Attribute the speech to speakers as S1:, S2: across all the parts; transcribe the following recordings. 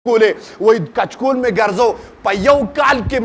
S1: کولې وای کچکول مې ګرځو په یو کال کې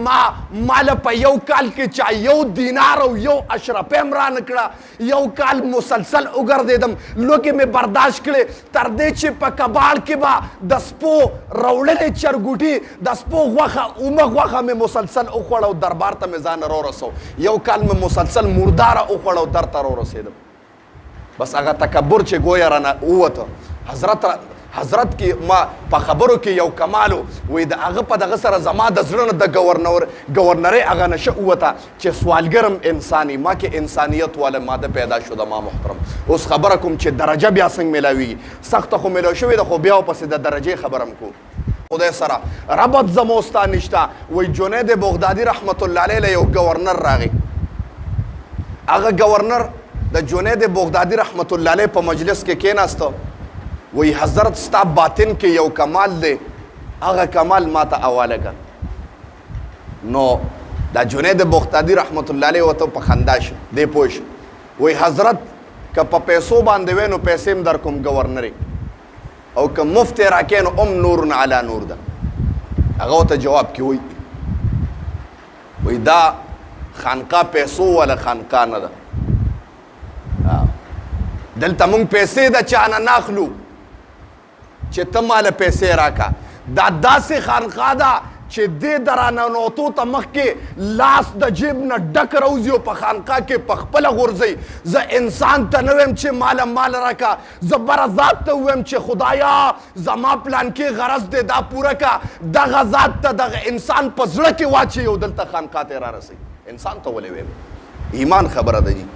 S1: ماله په یو کال کې چا یو دینار او یو اشرفه هم رانه کړه یو کال مسلسل وګرځېدم لوږې مې برداشت کړې تر دې چې په کباړ کې به د سپو روړلې چرګوټي د سپو غوښه اومه غوښه مې مسلسل وخوړه او دربار ته مې ځان راورسو یو کال مې مسلسل مرداره وخوړه او در ته راورسېدم بس هغه تکبر چې گویا رانه ووته حضرت کې ما په خبرو کې یو کمالو وای د هغه په دغه سره زما د زړه نه د گورنرۍ هغه نشه ووته چې سوالګرم انساني ما کې انسانیت والا ماده پیدا شو د ما محترم اوس خبره کوم چې درجه بیا څنګه میلاویږي سخته خو میلاو شوې ده خو بیا ورپسې د درجې خبرم کو خدای سره ربط زما او ستا نشته وای جنید بغدادي رحمت الله علیه له یو گورنر راغی هغه گورنر د جنید بغدادي رحمت الله علیه په مجلس کې کېناسته وی حضرت ستا باطن کې یو کمال دی هغه کمال ما ته حواله کړه نو دا جنید بغدادي رحمت الله علیه ورته په خندا شو دی پوه شو وی حضرت که په پیسو باندې وی نو پیسې هم در کوم ګورنري او که مفت یې راکې نو نور علی نور ده هغه ورته جواب کې وی دا خانقاه پیسو ولا خانقاه نه ده دلته مونږ پیسې د چا نه ناخلو چې ته ماله پیسې راکا دا داسې خانقاه ده چې دې دراننوتو ته مخکې لاس د جیب نه ډک روزي او په خانقاه کې په خپله غورځئ زه انسان ته نه ویم چې مال راکا زه بره ذات ته ویم چې خدایا زما پلان کې غرض دی دا پوره کا دغه ذات ته دغه انسان په زړه کې واچوي او دلته خانقاه ته رارسوي انسان ته ولې ویم ایمان خبره ده جی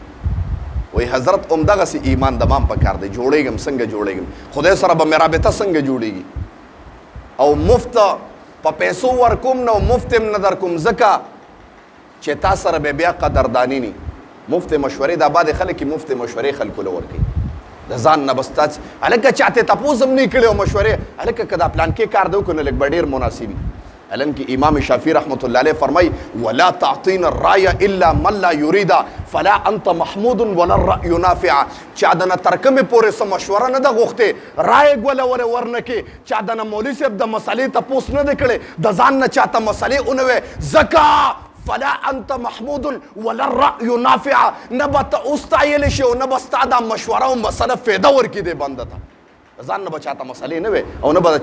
S1: وی حضرت دغه سي ایمان د مام پکار دی جوړېږم څنګه جوړېږم خدای سره به مې رابطه څنګه جوړېږي او مفت په پیسو ورکوم نو مفت هم نه درکوم ځکه چې تا سره به بیا قدرداني ني مفت مشورې د بعد خلک مفت مشورې خلکو له ورکوي د ځان نه بس تاسو هلکه چاته تپوس هم نه کړی او مشورې هلکه که دا پلان کې کار دی وکړو نو لږ به ډېر مناسب علن کی امام شافعی رحمت اللہ علیہ فرمائی ولا تعطین الرای الا من لا یرید فلا انت محمود ولا الرأی نافع چا دنه ترکمه پورې سم مشوره نه د غوښته رای ګوله ورنکه چا دنه مولوی صاحب د مسلې تپوس نه کړي د ځان نه چاته مسلې اونوي زکا فلا انت محمود ولا الرأی نافع نبت استایل شو نبستا د مشوره او مسله فایده ورکی دی بنده ځان نه به چاته مسلې نه وي او نه به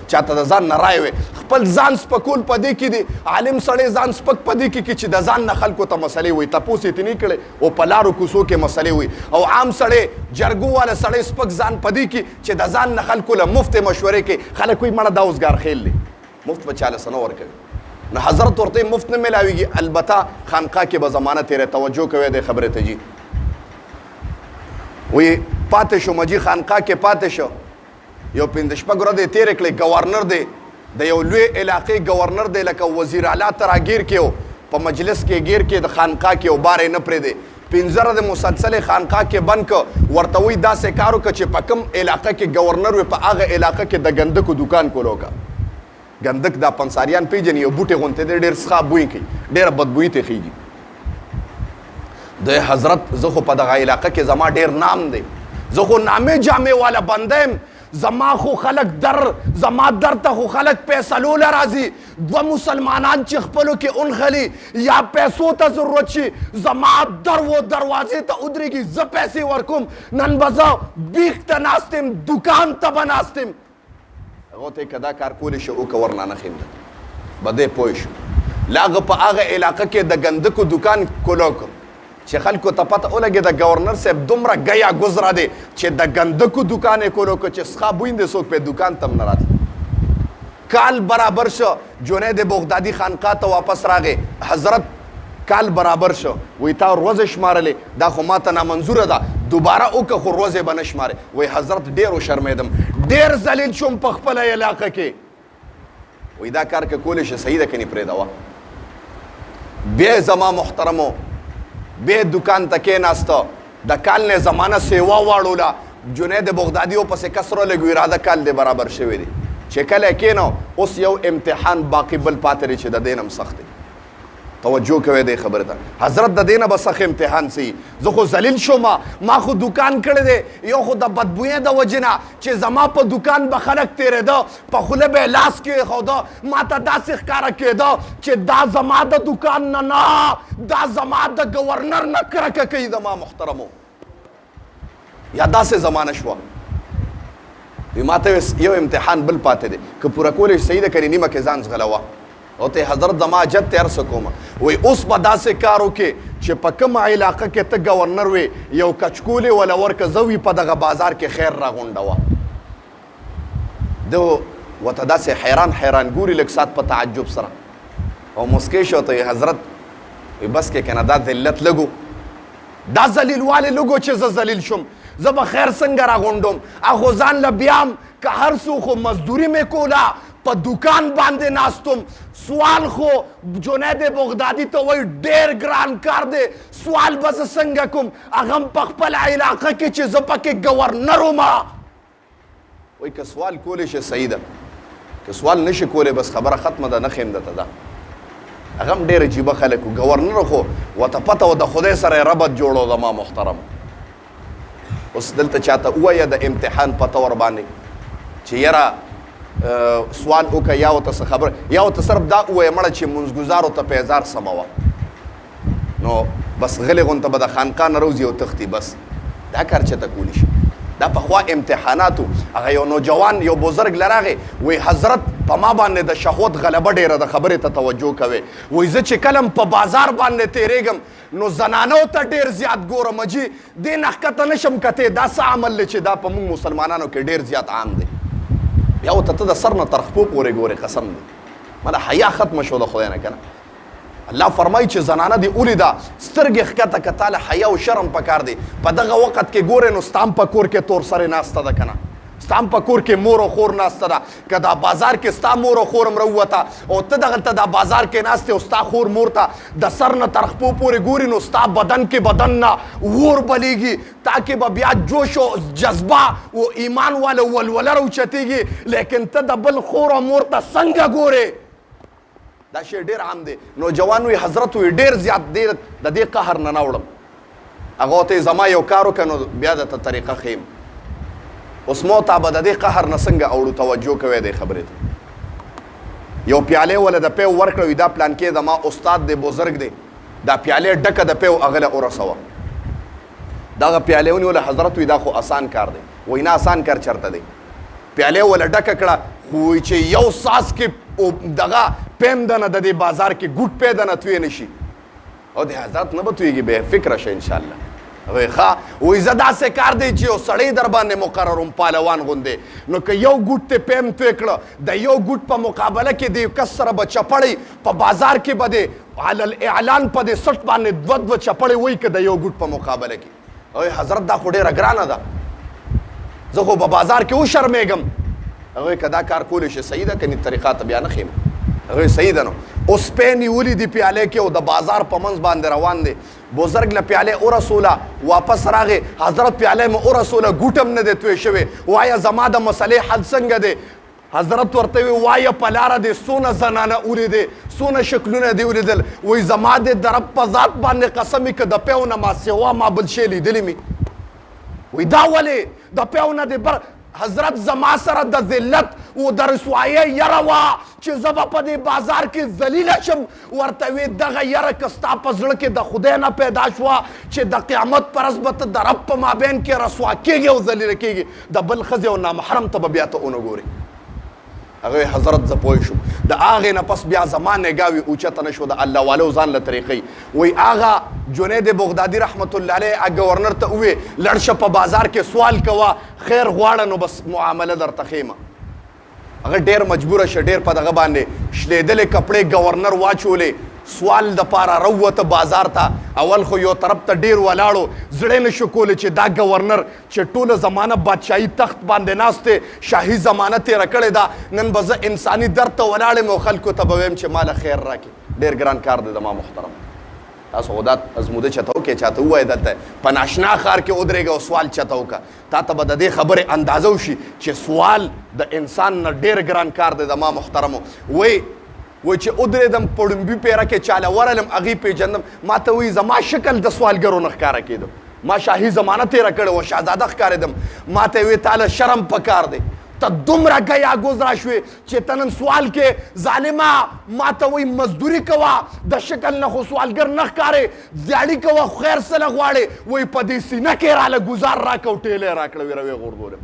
S1: چاته د ځان نه رای وي خپل ځان سپکول په دې کې دي عالم سړی ځان سپک په دې کې چې د ځان نه خلکو ته مسلې وي تپوس یې ترې کړی او په لارو کوڅو کې مسلې وي او عام سړی جرګو والا سړی سپک ځان په دې کې چې د ځان نه خلکو له مفت مشورې کې خلک وایي مړه دا اوسګار خیل دی مفت به چاله څه نه ورکوي نو حضرت ورته مفت نه میلاویږي البته خانقاه کې به زمانه تیرې توجه کوي د خبرې ته جي وی پاتې شو مجي خانقاه کې پاتې شو یو پنځه شپږ ورځې تېرې کړې گورنر دی د یو لوی علاقې گورنر دی لکه وزیر اعلی ته راګیر کې په مجلس کې ګیر کې د خانقاه کې او بارې نه پرېږدي پنځه ورځې مسلسلې خانقاه کې بند که ورته وایي داسې کار وکړه چې په کوم علاقه کې گورنر وي په هغه علاقه کې د ګندکو دکان کول وکړه ګندک دا پنساریان پېژني یو بوټی غوندې دی ډېر څښا بوی کوي ډېره بدبویي ترې خېږي د حضرت زه خو په دغه علاقه کې زما ډېر نام دی زه خو نامې جامې والا بنده یم زما خو خلک زما در ته خو خلک فیصلو له راځي دوه مسلمانان چې خپلو کې انخلي یا پیسو ته ضرورت شي زما در و دروازې ته ودرېږي زه پیسې ورکوم نن به زه بیخ ته ناست یم دوکان ته به ناست یم هغو ته یې که دا کار کولی شي وکړه ورنه نه ښیم به دی پوه شو لا هغه په هغه علاقه کې د ګندکو دوکان کولو کړ چې خلکو ته پته ولګي د گورنر صاحب دومره ګیا گزره دی چې د ګندکو دوکان یې کولو که چې څښا بویندې څوک پې دوکان ته هم نه راته کال برابر شو جنید بغدادي خانقاه ته واپس راغی حضرت کال برابر شو وی تا ورځې شمارلې دا خو ما ته نامنظوره ده دوباره وکړه خو ورځې به نه شمارې وی حضرت ډېر وشرمېدم ډېر ذلیل شوم په خپله علاقه کې وی دا کار که کولی شي صحیح ده که نه پرېږدوه بیا زما محترمو بیا دکان ته کېناسته د کال نه زمانه سیوا واړوله جنید بغدادي ورپسې کسره لږ اراده کال دی برابر شوی دی چې کله کېنو اوس یو امتحان باقي بل پاتې دی چې د دې نه هم سخت دی توجه کوي د خبره ته حضرت د دینه بس امتحان سي زه خو ذلیل شوم ما خو دکان کړی دی یو خو د بدبویه د وجنه چې زما په دکان به خلک تېرېده په خوله به یې لاس کېښوده ما ته داسې ښکاره کېده چې دا زما د دکان نه دا زما د ګورنر نه کرکه کوي زما محترمو یا داسې زمانه شوه وی ما ته یو امتحان بل پاتې دی که پوره کولی شي صحیح ده کنې نیمه کې ځان ځغلوه او ته حضرت زما حاجت ته عرض کوم وی اوس به داسې کار وکړې چې په کومه علاقه کې ته ګورنر وې یو کچکولې وله ورکه زه وي په دغه بازار کې خیر راغونډوه ده ورته داسې حیران حیران ګوري لږ ساعت په تعجب سره او مسکی شو ته حضرت وی بس کې کنه دا ذلت لګو دا ذلیلوالی لګو چې زه ذلیل شم زه به خیر څنګه راغونډوم اخو ځان له بیام که هر څو خو مزدوري مې کوله په دکان باندې ناستم سوال خو جنید بغدادي ته وایي ډېر ګران کار دی سوال به زه څنګه کوم هغه هم په خپله علاقه کې چې زه پکې ګورنر وم وایي که سوال کولی شي صحیح ده که سوال نشي کولی بس خبره ختمه ده نه ښیم درته ده هغه هم ډېر عجیبه خلک وو ګورنر خو ورته پته وه د خدای سره یې ربط جوړو زما محترم اوس دلته چاته ووایه د امتحان په طور باندې چې یاره سوال وکړه یا ورته څه خبره یا ورته صرف دا ووایه مړه چې منځګزارو ته پیزار سموه نو بس غلې غونته به د خانقاه نه روځي او تښتي بس دا کار چېرته کولی شي دا پخوا امتحاناتو هغه یو نوجوان یو بزرګ لراغې وی حضرت په ما باندې د شهوت غلبه ډېره د خبرې ته توجه کوي وی زه چې کلم په بازار باندې تېرېږم نو زنانو ته ډېر زیات ګورم جي دې نه ښکته نشم کتې دا څه عمل دی چې دا په موږ مسلمانانو کې ډېر زیات عام دی بیا ورته ته د سر نه تر خپو پورې ګورې قسم دی مله حیا ختمه شو د خدای نه که نه الله فرمایي چې زنانه دې ولیده سترګې ښکته که تاله حیا او شرم پکار دی په دغه وخت کې ګورې نو ستا هم په کور کې تور سرې ناسته ده که نه ستا هم په کور کې مور او خور ناسته ده که دا بازار کې ستا مور او خور هم راووته او ته دغلته دا بازار کې ناستې او ستا خور مور ته د سر نه تر خپو پورې ګوري نو ستا بدن کې بدن نه اور بلیږي تا کې به بیا جوش او جذبه او ایمان والا ولوله راوچتېږي لیکن ته د بل خور او مور ته څنګه ګورې دا شی ډېر عام دی نوجوان وی حضرت وی ډېر زیات دی د دې قهر نه نه وړم هغه ورته زما یو کار وکړه نو بیا درته طریقه ښیم اوس مو ته به د دې قهر نه څنګه اوړو توجه کوی دی خبرې ته یو پیالې وله د پیو ورکړه وي دا پلان کې زما استاد دی بزرګ دی دا پیالې ډکه د پیو هغه له ورسوه دغه پیالې ونیوله حضرت وی دا خو اسان کار دی وایي نه اسان کار چېرته دی پیالې وله ډکه کړه خو وایي چې یو ساس کې دغه پیم دنه د دې بازار کې ګوټ پی دنه توی نشي او د حضرت نه به تویږي بې فکره شه انشاءالله وایي ښه وایي زه داسې کار دی چې یو سړی در باندې مقرر وم پهلوان غوندې نو که یو ګوټ ته پیم توی کړه د یو ګوټ په مقابله کې د یو کس سره به چپړی په بازار کې به د علی الاعلان په د سټ باندې دوه دوه چپړی وایي که د یو ګوټ په مقابله کې وایي حضرت دا خو ډېره ګرانه ده زه خو په بازار کې وشرمېږم هغوی که دا کار کولی شي صحیح ده که نه طریقه ته بیا نه ښیم هغوی صحیح ده نو اوس پی نیولي دي پیالې کې او د بازار په منځ باندې روان دی بزرګ له پیالې ورسوله واپس راغې حضرت پیالې مې ورسوله ګوټ هم نه دی توی شوی وایه زما د مسلې حل څنګه دی حضرت ورته وی وایه په لاره دی څونه زنانه ولیدې څونه شکلونه دې ولیدل وایي زما د رب په ذات باندې قسم وي که د پیو نه ما سوا ما بل شی لیدلی مي وایي دا ولې د پیو نه دې بر حضرت زما سره د ذلت او د رسوایۍ یره وه چې زه به په دې بازار کې ذلیله شم ورته وی دغه یره که ستا په زړه کې د خدای نه پیدا شوه چې د قیامت په ورځ به ته د رب په مابین کې رسوا کېږي او ذلیله کېږي د بل ښځې او نامحرم ته به بیا ته ونه ګورې هغه حضرت زه پوه شوم د هغې نه پس بیا زما نګاه وي اوچته نه شو د الله والو ځان له طریقې وایي هغه جنید بغدادي رحمت الله علیه ګورنر ته ووی لړ شه په بازار کې سوال کوه خیر غواړه نو بس معامله درته ښیمه هغه ډېر مجبوره شه ډېر په دغه باندې شلېدلې کپړې ګورنر واچولې سوال دپاره راووته بازار ته اول خو یو طرف ته ډېر ولاړو زړه نه شو کولی چې دا ګورنر چې ټوله زمانه بادشاهي تخت باندې ناست دی شاهي زمانه تېره کړې ده نن به زه انساني درد ته ولاړ یم او خلکو ته به ویم چې ماله خیر راکړي ډېر ګران کار دی زما محترم تاسو خو دا ازموده چته وکړئ چاته ووایه دلته په ناشنا ښار کې ودرېږه او سوال چته وکړه تا ته به د دې خبرې اندازه وشي چې سوال د انسان نه ډېر ګران کار دی زما محترمو وایي وای چې ودرېدم په ړومبي پیره کې چاله ورلم هغې پیژندم ما ته وایي زما شکل د سوالګرو نه ښکاره کېده ما شاهي زمانه تېره کړې وه شهزاده ښکارېدم ما ته یې ویې تاله شرم پکار دی ته دومره ګیا ګزرا شوې چې ته نن سوال کې ظالمه ما ته وایي مزدوري کوه د شکل نه خو سوالګر نه ښکارې دیاړي کوه خیر څه نه غواړې وایي په دې سینه کې راله ګزار راکړه او ټیلې راکړه ویې روې غورځولم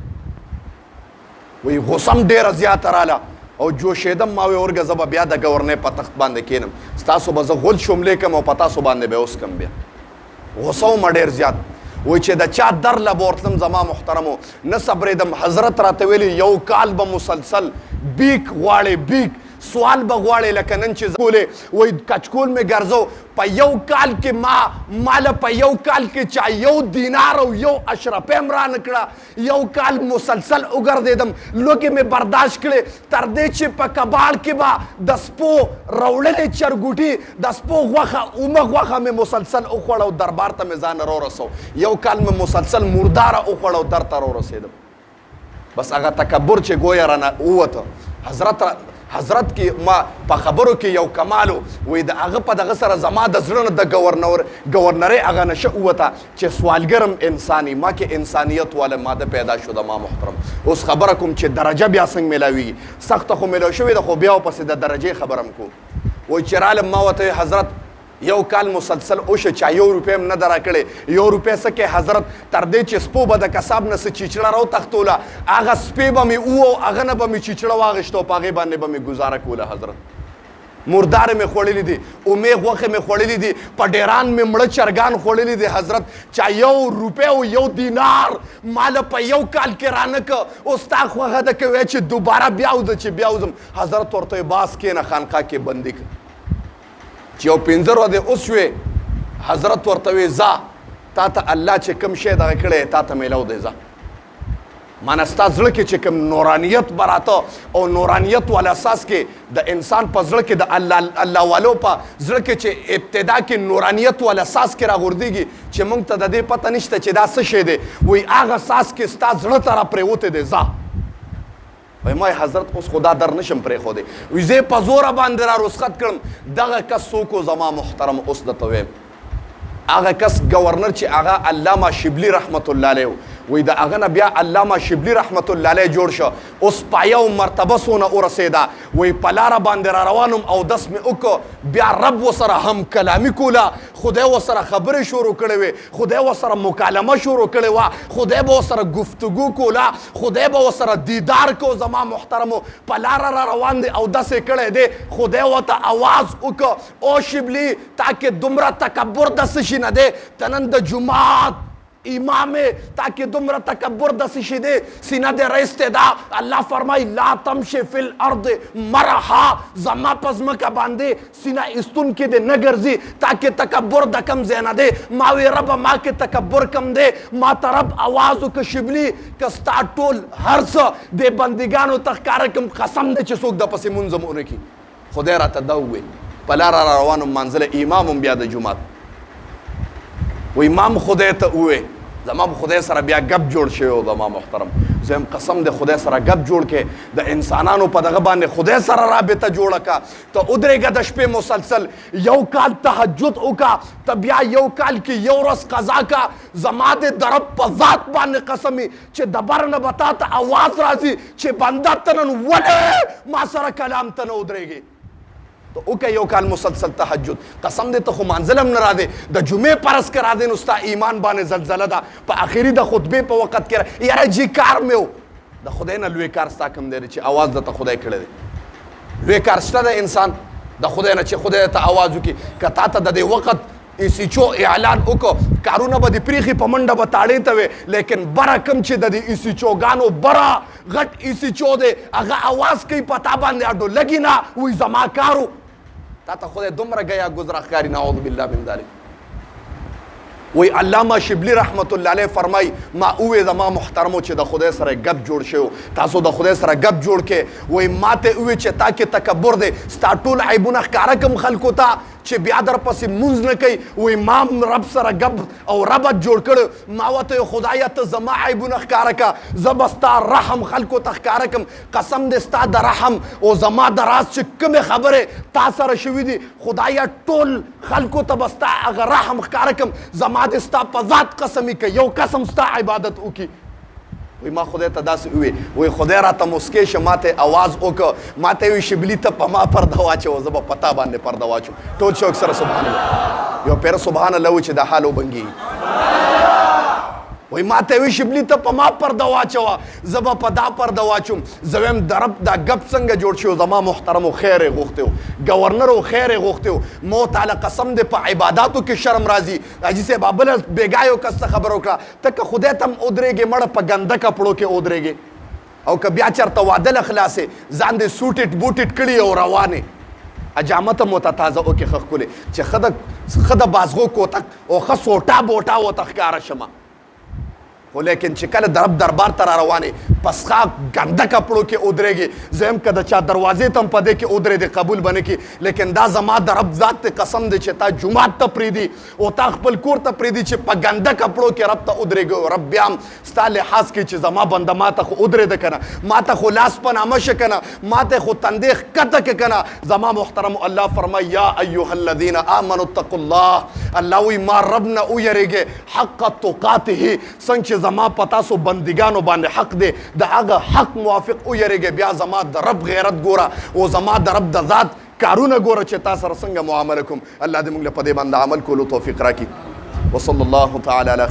S1: وایي غوسه هم ډېره زیاته راله او جوشېدم ما وی ورګه زه به بیا د ګورنۍ په تخت باندې کښېنم ستاسو به زه غول شملې کړم او په تاسو باندې به اوس کم بیا غوسه ومه ډېر زیات وایي چې د چا در له به ورتلم زما محترمو نه صبرېدم حضرت راته ویلي یو کال به مسلسل بیک غواړې بیک سوال به غواړې لکه نن چې کولې وایي کچکول مې ګرځو په یو کال کې ماله په یو کال کې چا یو دینار او یو اشرفه هم رانه کړه یو کال مسلسل وګرځېدم لوږې مې برداشت کړې تر دې چې په کباړ کې به د سپو روړلې چرګوټي د سپو غوښه اومه غوښه مې مسلسل وخوړه او دربار ته مې ځان راورسو یو کال مې مسلسل مرداره وخوړه او در ته راورسېدم بس هغه تکبر چې ګویا رانه ووته حضرت کې ما په خبرو کې یو کمالو وایي د هغه په دغه سره زما د زړه نه د ګورنرۍ هغه نشه ووته چې سوالګرم انساني ما کې انسانیت والا ماده پیدا شو د ما محترم اوس خبره کوم چې درجه بیا څنګه میلاویږي سخته خو میلاو شوې ده خو بیا ورپسې د درجې خبره هم کوو وایي چې رالم ما ورته حضرت یو کال مسلسل اوشه چا یو روپۍ هم نه ده راکړې یو روپۍ څه کې حضرت تر دې چې سپو به د کساب نه څه چیچړه راوتښتوله هغه سپې به مې وو هغه نه به مې چیچړه واغېشته او په هغې باندې به مې ګزاره کوله حضرت مرداره مې خوړلي دي اومې غوښې مې خوړلي دي په ډیران مې مړه چرګان خوړلي دي حضرت چا یو روپۍ او یو دینار ماله په یو کال کې رانه که اوس تا خوښه ده که وایي چې دوباره بیا وځه چې بیا وځم حضرت ورته یې باس کښېنه خانقاه کې بندي کړه چې یو 15 ورځې اوس شوې حضرت ورته وی ځه تا ته الله چې کوم شی دغه کړی تا ته میلاو دی ځه مانه ستا زړه کې چې کوم نورانیت به راته او نورانیت والا اساس کې د انسان په زړه کې د الله والو په زړه کې چې ابتدا کې نورانیت والا اساس کې راغورځېږي چې موږ ته د دې پته نشته چې دا څه شی دی وایي هغه اساس کې ستا زړه ته راپرېوتی دی ځه وای ما حضرت اوس خدا در نشم پرېښودی وایي زه یې په زوره باندې را رسخت کړم دغه کس څوک و زما محترم اوس درته وایم هغه کس ګورنر چې هغه علامه شبلي رحمت الله علیه وایي د هغه نه بیا علامه شبلي رحمت الله علیه جوړ شه اوس پایه او مرتبه څونه ورسېده وایي په لاره باندې را روان وم اودس مې وکړه بیا رب ورسره هم کلامي کوله خدای ورسره خبرې شروع کړې وې خدای ورسره مکالمه شروع کړې وه خدای به ورسره گفتگو کوله خدای به ورسره دیدار کو زما محترمو په لاره را روان دی اودس یې کړی دی خدای ورته اواز وکړه او شبلي تا کې دومره تکبر داسې شي نه دی ته نن د جومات امام تاکہ دمرا تکبر دسی شدے سینہ دے رئیستے دا اللہ فرمائی لا تمشی فی الارض مرحا زما پزمکا باندے سینہ استن کے دے نگرزی تاکہ تکبر دا کم زینہ دے ماوی رب ما کے تکبر کم دے ما ترب آوازو کا شبلی کستا ٹول ہرس دے بندگانو تخکارکم قسم دے چے سوک دا پسی منظم ہونے کی خدای را تدووے پلا را روانو منزل امامم بیا دا جمعات و امام خدای ته وې زما خدای سره بیا ګپ جوړ شوی و زما محترم زم قسم د خدای سره ګپ جوړ کې د انسانانو په دغه باندې خدای سره رابطه جوړه کا ته ودرېږه د شپې مسلسل یو کال تهجد وکړه ته بیا یو کال کې یو ورځ قضا کا زما د درب په ذات باندې قسم چې د بر نه به تا ته اواز راځي چې بنده ته نن ولې ما سره کلام ته نه ودرېږي اوکه یو کال مسلسل تهجد قسم دې ته خو منزلم نه را دی د جمعې پرس کې را دی نو ستا ایمان باندې زلزله ده په آخري د خطبې په وخت کې یاره جي کار مې و د خدای نه لوی کار ستا کوم دی چې اواز درته خدای کړی دی لوی کار شته د انسان د خدای نه چې خدای ته اواز وکړي که تا ته د دې وخت ایسیچو اعلان وکړو کارونه به د پریخي په منډه به تاړې ته وې لیکن بره کم چې د دې ایسیچوګانو بره غټ ایسیچو دی هغه اواز کوي په تا باندې اډو لګي نه وایي زما کارو تا ته خدای دومره ګیا ګزره ښکاري نعوذ بالله من ذلک وی علامه شبلی رحمت الله علیه فرمای ما اوې زما محترمو چې د خدای سره ګپ جوړ شو تاسو د خدای سره ګپ جوړ کې وی ماته اوې چې تا کې تکبر دی ستا ټول عیبونه ښکاره کم خلکو ته چې بیا در پسې مونځ نه کوي وایي ما رب سره ګب او ربط جوړ کړ ما ورته خدایه ته زما عیبونه ښکاره کړه زه به ستا رحم خلکو ته ښکاره کړم قسم دې ستا د رحم او زما د راز چې کومې خبرې تا سره شوي دي خدایه ټول خلکو ته به ستا هغه رحم ښکاره کړم زما دې ستا په ذات قسم یې کوي یو قسم ستا عبادت وکړي وی ما خدای ته داسې ووی وی خدای راته موسکی شه ما ته آواز وکړه ما ته وی شبلي ته په ما پرده واچوه زه به په تا باندې پرده واچوم ټول شوق سره سبحان الله یو پیر سبحان الله و چې د حال وبنګي وی ما ته وی شبلي ته په ما پرده واچوه زه به په دا پرده واچوم زه وایم د رب دا ګپ څنګه جوړ شو زما محترمو خیر یې غوښتی و ګورنرو خیر یې غوښتی و مو تعالی قسم دی په عباداتو کې شرم راځي حاجي صاحب بله بېګا یو کس ته خبره وکړه ته که خدای ته هم ودرېږې مړه په ګنده کپړو کې ودرېږې او که بیا چېرته واده له خلاصې ځان دې سوټېټ بوټېټ کړي او روانې اجامته مو ته تازه وکړې ښه ښکلې چې ښه د بازغو کوتک او ښه سوټا بوټا ورته ښکاره شمه خو لیکن چې کله د رب دربار ته را روانې پسخا ګنده کپړو کې ودرېږي زه یم که د چا دروازې ته هم په دې کې ودرېدې قبول به نه کړي لیکن دا زما د رب ذات ته قسم دی چې تا جومات ته پرېږدي او تا خپل کور ته پرېږدي چې په ګنده کپړو کې رب ته ودرېږي رب بیا هم ستا لحاظ کوي چې زما بنده ما ته خو ودرېده که نه ما ته خو لاس په نامه شه که نه ما ته خو تندې ښکته که که نه زما محترم الله فرمایي یا ایها الذین آمنوا اتقوا الله الله وایي ما رب نه ویرېږئ حق تقاته څنګه چې زما په تاسو بندګانو باندې حق دی د هغه حق موافق ویرېږئ بیا زما د رب غیرت ګوره او زما د رب د ذات کارونه ګوره چې تا سره څنګه معامله کوم الله دې موږ له په دې باندې عمل کولو توفیق راکړي وصلی الله تعالی علی